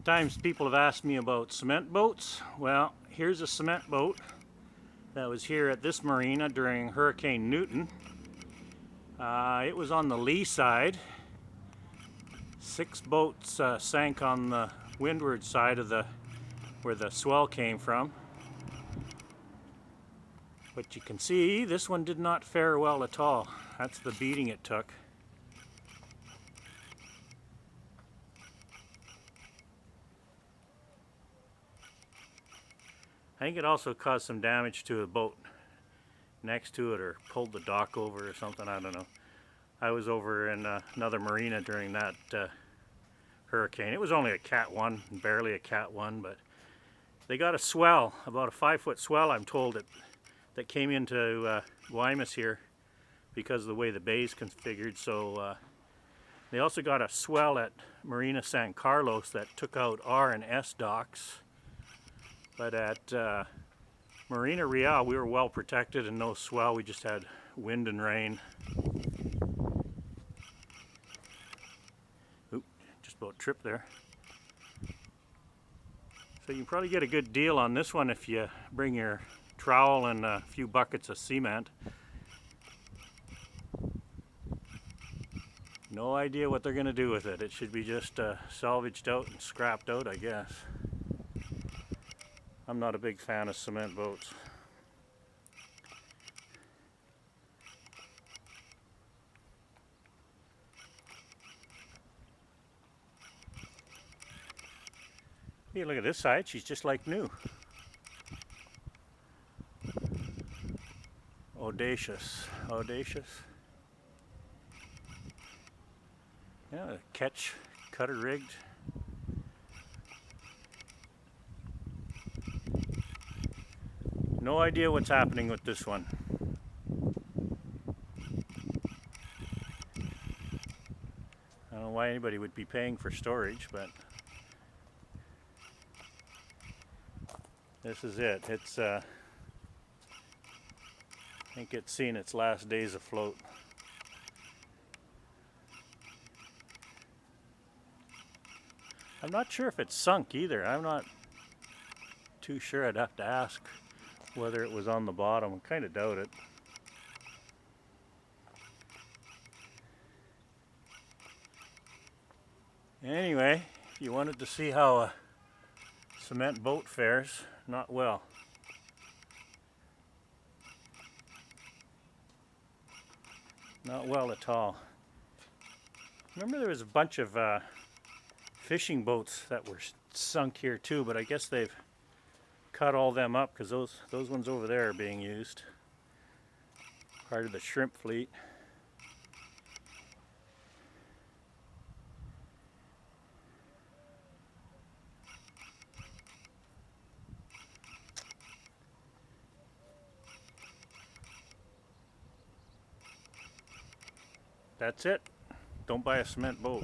Times people have asked me about cement boats. Well, here's a cement boat that was here at this marina during Hurricane Newton. It was on the lee side. 6 boats sank on the windward side of where the swell came from. But you can see this one did not fare well at all. That's the beating it took. I think it also caused some damage to a boat next to it, or pulled the dock over or something, I don't know. I was over in another marina during that hurricane. It was only a Cat 1, barely a Cat 1, but they got a swell, about a 5-foot swell, I'm told, that came into Guaymas here because of the way the bay is configured. So they also got a swell at Marina San Carlos that took out R and S docks. But at Marina Real, we were well protected and no swell. We just had wind and rain. Oop, just about tripped there. So you can probably get a good deal on this one if you bring your trowel and a few buckets of cement. No idea what they're going to do with it. It should be just salvaged out and scrapped out, I guess. I'm not a big fan of cement boats. Hey, look at this side. She's just like new. Audacious. Audacious. Yeah, a Ketch cutter rigged. No idea what's happening with this one. I don't know why anybody would be paying for storage, but this is it. It's I think it's seen its last days afloat. I'm not sure if it's sunk either. I'm not too sure. I'd have to ask whether it was on the bottom. I kind of doubt it. Anyway, if you wanted to see how a cement boat fares, not well. Not well at all. Remember there was a bunch of fishing boats that were sunk here too, but I guess they've cut all them up because those ones over there are being used. Part of the shrimp fleet. That's it. Don't buy a cement boat.